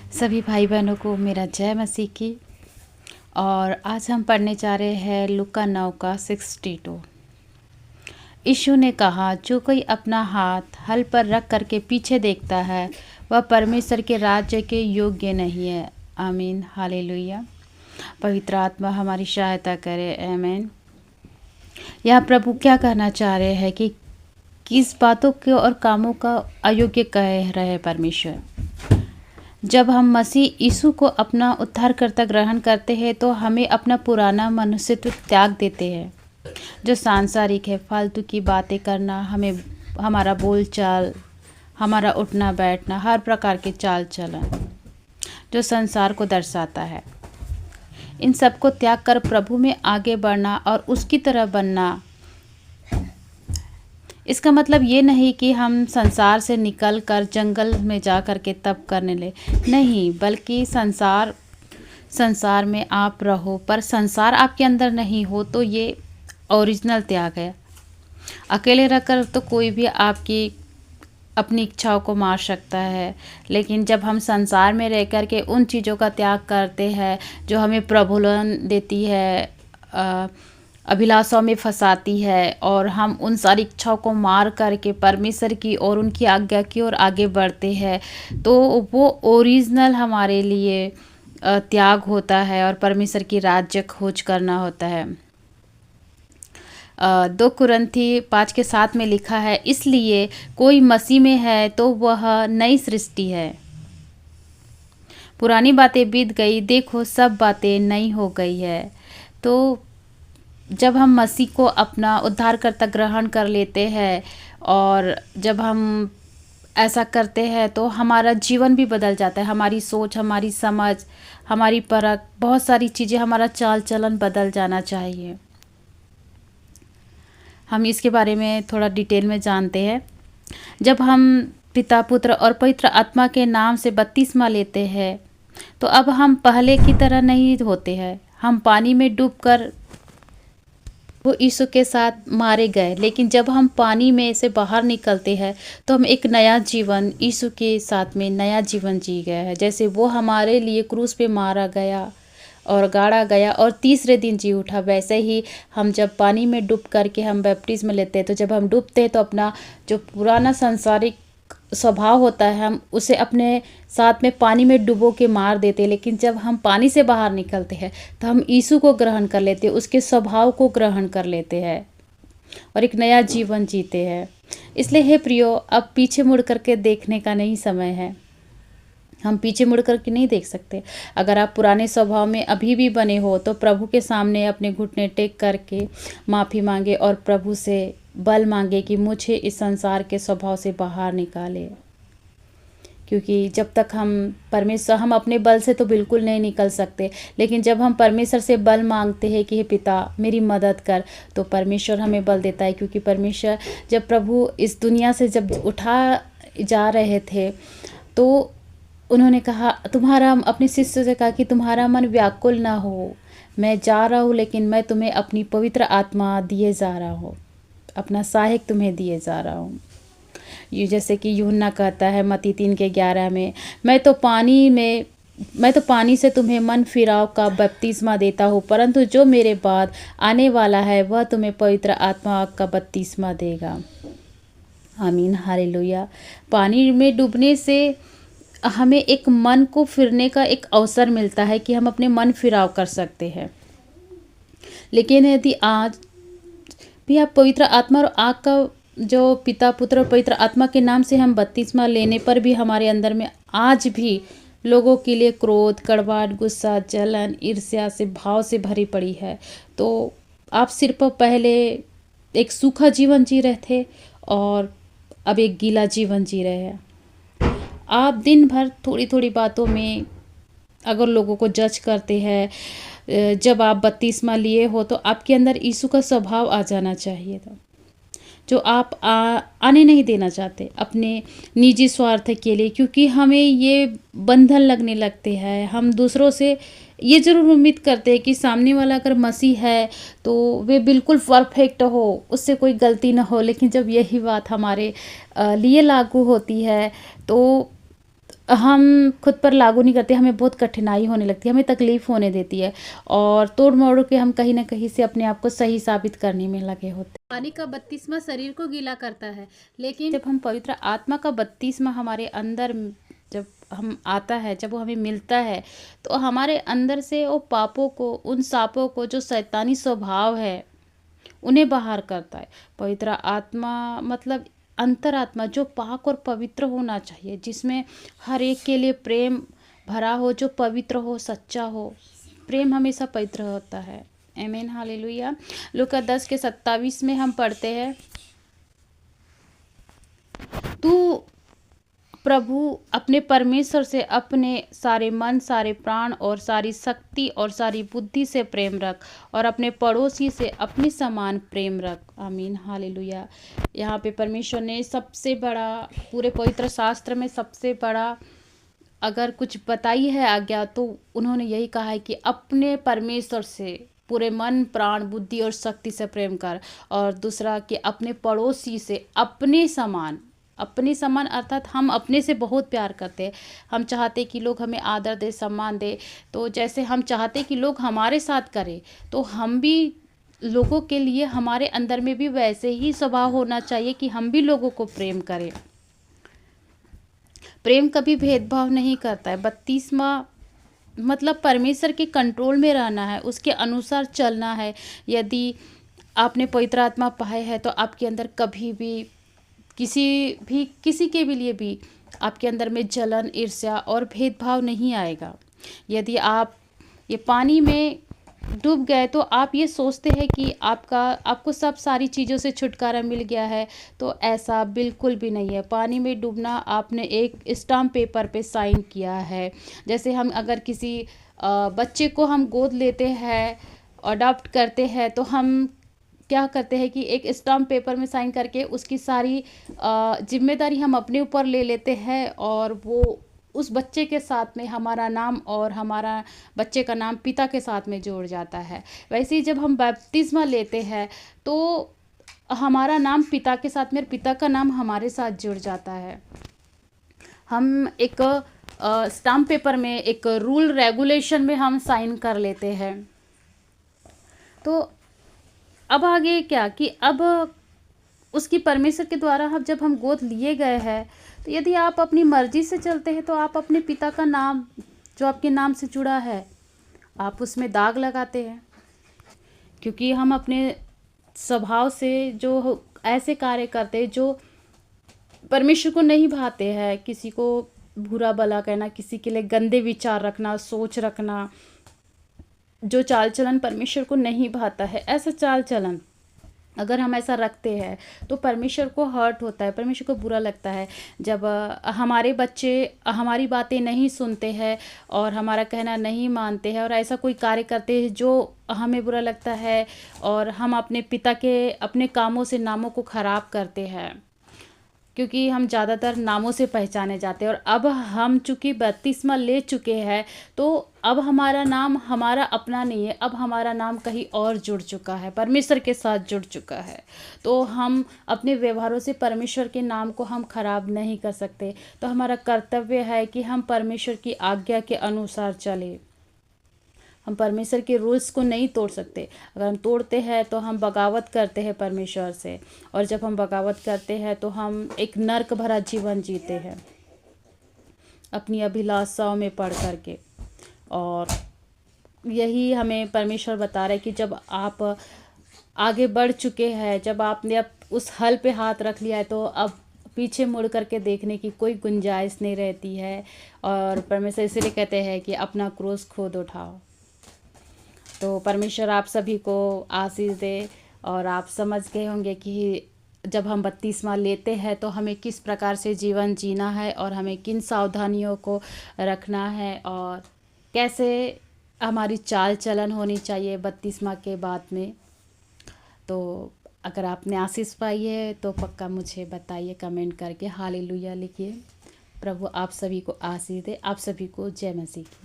सभी भाई बहनों को मेरा जय मसीह की। और आज हम पढ़ने जा रहे हैं लूका 9 का 62। यीशु ने कहा, जो कोई अपना हाथ हल पर रख करके पीछे देखता है वह परमेश्वर के राज्य के योग्य नहीं है। आमीन, हालेलुया। पवित्र आत्मा हमारी सहायता करे, आमीन। यह प्रभु क्या कहना चाह रहे हैं कि किस बातों के और कामों का अयोग्य कह रहे हैं परमेश्वर। जब हम मसीह यीशु को अपना उद्धारकर्ता ग्रहण करते हैं तो हमें अपना पुराना मनुष्यत्व त्याग देते हैं, जो सांसारिक है। फालतू की बातें करना, हमारा बोलचाल, हमारा उठना बैठना, हर प्रकार के चाल चलन जो संसार को दर्शाता है, इन सब को त्याग कर प्रभु में आगे बढ़ना और उसकी तरह बनना। इसका मतलब ये नहीं कि हम संसार से निकल कर जंगल में जा कर के तप करने ले, नहीं, बल्कि संसार में आप रहो, पर संसार आपके अंदर नहीं हो, तो ये ओरिजिनल त्याग है। अकेले रहकर तो कोई भी आपकी अपनी इच्छाओं को मार सकता है, लेकिन जब हम संसार में रह कर के उन चीज़ों का त्याग करते हैं जो हमें प्रलोभन देती है, अभिलाषाओं में फंसाती है, और हम उन सारी इच्छाओं को मार करके परमेश्वर की और उनकी आज्ञा की ओर आगे बढ़ते हैं, तो वो ओरिजिनल हमारे लिए त्याग होता है और परमेश्वर की राज्य खोज करना होता है। 2 कुरिन्थी 5:7 में लिखा है, इसलिए कोई मसीह में है तो वह नई सृष्टि है, पुरानी बातें बीत गई, देखो सब बातें नई हो गई है। तो जब हम मसीह को अपना उद्धारकर्ता ग्रहण कर लेते हैं और जब हम ऐसा करते हैं तो हमारा जीवन भी बदल जाता है, हमारी सोच, हमारी समझ, हमारी परख, बहुत सारी चीज़ें, हमारा चाल चलन बदल जाना चाहिए। हम इसके बारे में थोड़ा डिटेल में जानते हैं। जब हम पिता, पुत्र और पवित्र आत्मा के नाम से बपतिस्मा लेते हैं तो अब हम पहले की तरह नहीं होते हैं। हम पानी में डूबकर वो यीशु के साथ मारे गए, लेकिन जब हम पानी में से बाहर निकलते हैं तो हम एक नया जीवन यीशु के साथ में नया जीवन जी गए हैं। जैसे वो हमारे लिए क्रूस पे मारा गया और गाड़ा गया और तीसरे दिन जी उठा, वैसे ही हम जब पानी में डूब करके हम बपतिस्मा लेते हैं तो जब हम डूबते हैं तो अपना जो पुराना सांसारिक स्वभाव होता है हम उसे अपने साथ में पानी में डुबो के मार देते हैं, लेकिन जब हम पानी से बाहर निकलते हैं तो हम यीशु को ग्रहण कर लेते हैं, उसके स्वभाव को ग्रहण कर लेते हैं और एक नया जीवन जीते हैं। इसलिए हे प्रियो, अब पीछे मुड़ करके देखने का नहीं समय है। हम पीछे मुड़ करके नहीं देख सकते। अगर आप पुराने स्वभाव में अभी भी बने हो तो प्रभु के सामने अपने घुटने टेक करके माफ़ी मांगे और प्रभु से बल मांगे कि मुझे इस संसार के स्वभाव से बाहर निकाले। क्योंकि जब तक हम अपने बल से तो बिल्कुल नहीं निकल सकते, लेकिन जब हम परमेश्वर से बल मांगते हैं कि हे पिता मेरी मदद कर, तो परमेश्वर हमें बल देता है। क्योंकि परमेश्वर जब प्रभु इस दुनिया से जब उठा जा रहे थे तो उन्होंने कहा, अपने शिष्य से कहा कि तुम्हारा मन व्याकुल ना हो, मैं जा रहा हूँ, लेकिन मैं तुम्हें अपनी पवित्र आत्मा दिए जा रहा हूँ, अपना सहायक तुम्हें दिए जा रहा हूँ। ये जैसे कि यूहन्ना कहता है मत्ती 3:11 में, मैं तो पानी से तुम्हें मन फिराव का बपतिस्मा देता हूँ, परंतु जो मेरे बाद आने वाला है वह तुम्हें पवित्र आत्मा का बपतिस्मा देगा। आमीन, हालेलुया। पानी में डूबने से हमें एक मन को फिरने का एक अवसर मिलता है कि हम अपने मन फिराव कर सकते हैं। लेकिन यदि आज भी आप पवित्र आत्मा और आग का जो पिता, पुत्र और पवित्र आत्मा के नाम से हम बपतिस्मा लेने पर भी हमारे अंदर में आज भी लोगों के लिए क्रोध, कड़वाहट, गुस्सा, जलन, ईर्ष्या से भाव से भरी पड़ी है, तो आप सिर्फ पहले एक सूखा जीवन जी रहे थे और अब एक गीला जीवन जी रहे हैं। आप दिन भर थोड़ी थोड़ी बातों में अगर लोगों को जज करते हैं, जब आप बपतिस्मा लिए हो तो आपके अंदर यीशु का स्वभाव आ जाना चाहिए था, जो आप आने नहीं देना चाहते अपने निजी स्वार्थ के लिए। क्योंकि हमें ये बंधन लगने लगते हैं, हम दूसरों से ये ज़रूर उम्मीद करते हैं कि सामने वाला अगर मसीह है तो वे बिल्कुल परफेक्ट हो, उससे कोई गलती ना हो। लेकिन जब यही बात हमारे लिए लागू होती है तो हम खुद पर लागू नहीं करते, हमें बहुत कठिनाई होने लगती है, हमें तकलीफ़ होने देती है और तोड़-मोड़ के हम कहीं न कहीं से अपने आप को सही साबित करने में लगे होते हैं। पानी का बपतिस्मा शरीर को गीला करता है, लेकिन जब हम पवित्र आत्मा का बपतिस्मा हमारे अंदर जब हम आता है, जब वो हमें मिलता है, तो हमारे अंदर से वो पापों को, उन सापों को, जो शैतानी स्वभाव है, उन्हें बाहर करता है। पवित्र आत्मा मतलब अंतरात्मा जो पाक और पवित्र होना चाहिए, जिसमें हर एक के लिए प्रेम भरा हो, जो पवित्र हो, सच्चा हो। प्रेम हमेशा पवित्र होता है। आमीन, हालेलुया। लूका 10:27 में हम पढ़ते हैं, तू प्रभु अपने परमेश्वर से अपने सारे मन, सारे प्राण और सारी शक्ति और सारी बुद्धि से प्रेम रख और अपने पड़ोसी से अपने समान प्रेम रख। आमीन, हालेलुया। यहाँ पे परमेश्वर ने सबसे बड़ा, पूरे पवित्र शास्त्र में सबसे बड़ा अगर कुछ बताई है आज्ञा, तो उन्होंने यही कहा है कि अपने परमेश्वर से पूरे मन, प्राण, बुद्धि और शक्ति से प्रेम कर, और दूसरा कि अपने पड़ोसी से अपने समान। अपने समान अर्थात हम अपने से बहुत प्यार करते हैं, हम चाहते कि लोग हमें आदर दे, सम्मान दे। तो जैसे हम चाहते कि लोग हमारे साथ करें, तो हम भी लोगों के लिए, हमारे अंदर में भी वैसे ही स्वभाव होना चाहिए कि हम भी लोगों को प्रेम करें। प्रेम कभी भेदभाव नहीं करता है। बपतिस्मा मतलब परमेश्वर के कंट्रोल में रहना है, उसके अनुसार चलना है। यदि आपने पवित्र आत्मा पाए है, तो आपके अंदर कभी भी किसी के भी लिए भी आपके अंदर में जलन, ईर्ष्या और भेदभाव नहीं आएगा। यदि आप ये पानी में डूब गए, तो आप ये सोचते हैं कि आपको सब सारी चीज़ों से छुटकारा मिल गया है, तो ऐसा बिल्कुल भी नहीं है। पानी में डूबना, आपने एक स्टाम्प पेपर पे साइन किया है। जैसे हम अगर किसी बच्चे को हम गोद लेते हैं, अडॉप्ट करते हैं, तो हम क्या करते हैं कि एक स्टाम्प पेपर में साइन करके उसकी सारी जिम्मेदारी हम अपने ऊपर ले लेते हैं, और वो उस बच्चे के साथ में हमारा नाम और हमारा बच्चे का नाम पिता के साथ में जोड़ जाता है। वैसे ही जब हम बपतिस्मा लेते हैं, तो हमारा नाम पिता के साथ में, पिता का नाम हमारे साथ जुड़ जाता है। हम एक स्टाम्प पेपर में एक रूल रेगुलेशन में हम साइन कर लेते हैं। तो अब आगे क्या कि अब उसकी परमेश्वर के द्वारा जब हम गोद लिए गए हैं, तो यदि आप अपनी मर्जी से चलते हैं, तो आप अपने पिता का नाम जो आपके नाम से जुड़ा है, आप उसमें दाग लगाते हैं। क्योंकि हम अपने स्वभाव से जो ऐसे कार्य करते हैं जो परमेश्वर को नहीं भाते हैं, किसी को बुरा भला कहना, किसी के लिए गंदे विचार रखना, सोच रखना, जो चाल चलन परमेश्वर को नहीं भाता है, ऐसा चाल चलन अगर हम ऐसा रखते हैं, तो परमेश्वर को हर्ट होता है, परमेश्वर को बुरा लगता है। जब हमारे बच्चे हमारी बातें नहीं सुनते हैं और हमारा कहना नहीं मानते हैं और ऐसा कोई कार्य करते हैं जो हमें बुरा लगता है, और हम अपने पिता के अपने कामों से नामों को ख़राब करते हैं, क्योंकि हम ज़्यादातर नामों से पहचाने जाते हैं। और अब हम चूँकि बपतिस्मा ले चुके हैं, तो अब हमारा नाम हमारा अपना नहीं है, अब हमारा नाम कहीं और जुड़ चुका है, परमेश्वर के साथ जुड़ चुका है। तो हम अपने व्यवहारों से परमेश्वर के नाम को हम खराब नहीं कर सकते। तो हमारा कर्तव्य है कि हम परमेश्वर की आज्ञा के अनुसार चलें। हम परमेश्वर के रूल्स को नहीं तोड़ सकते। अगर हम तोड़ते हैं, तो हम बगावत करते हैं परमेश्वर से, और जब हम बगावत करते हैं, तो हम एक नर्क भरा जीवन जीते हैं अपनी अभिलाषाओं में पड़ करके। और यही हमें परमेश्वर बता रहा है कि जब आप आगे बढ़ चुके हैं, जब आपने अब उस हल पे हाथ रख लिया है, तो अब पीछे मुड़ करके देखने की कोई गुंजाइश नहीं रहती है। और परमेश्वर इसीलिए कहते हैं कि अपना क्रूस खुद उठाओ। तो परमेश्वर आप सभी को आशीष दे। और आप समझ गए होंगे कि जब हम बपतिस्मा लेते हैं, तो हमें किस प्रकार से जीवन जीना है, और हमें किन सावधानियों को रखना है, और कैसे हमारी चाल चलन होनी चाहिए बपतिस्मा के बाद में। तो अगर आपने आशीष पाई है, तो पक्का मुझे बताइए, कमेंट करके हालेलुया लिखिए। प्रभु आप सभी को आशीष दे। आप सभी को जय मसीह की।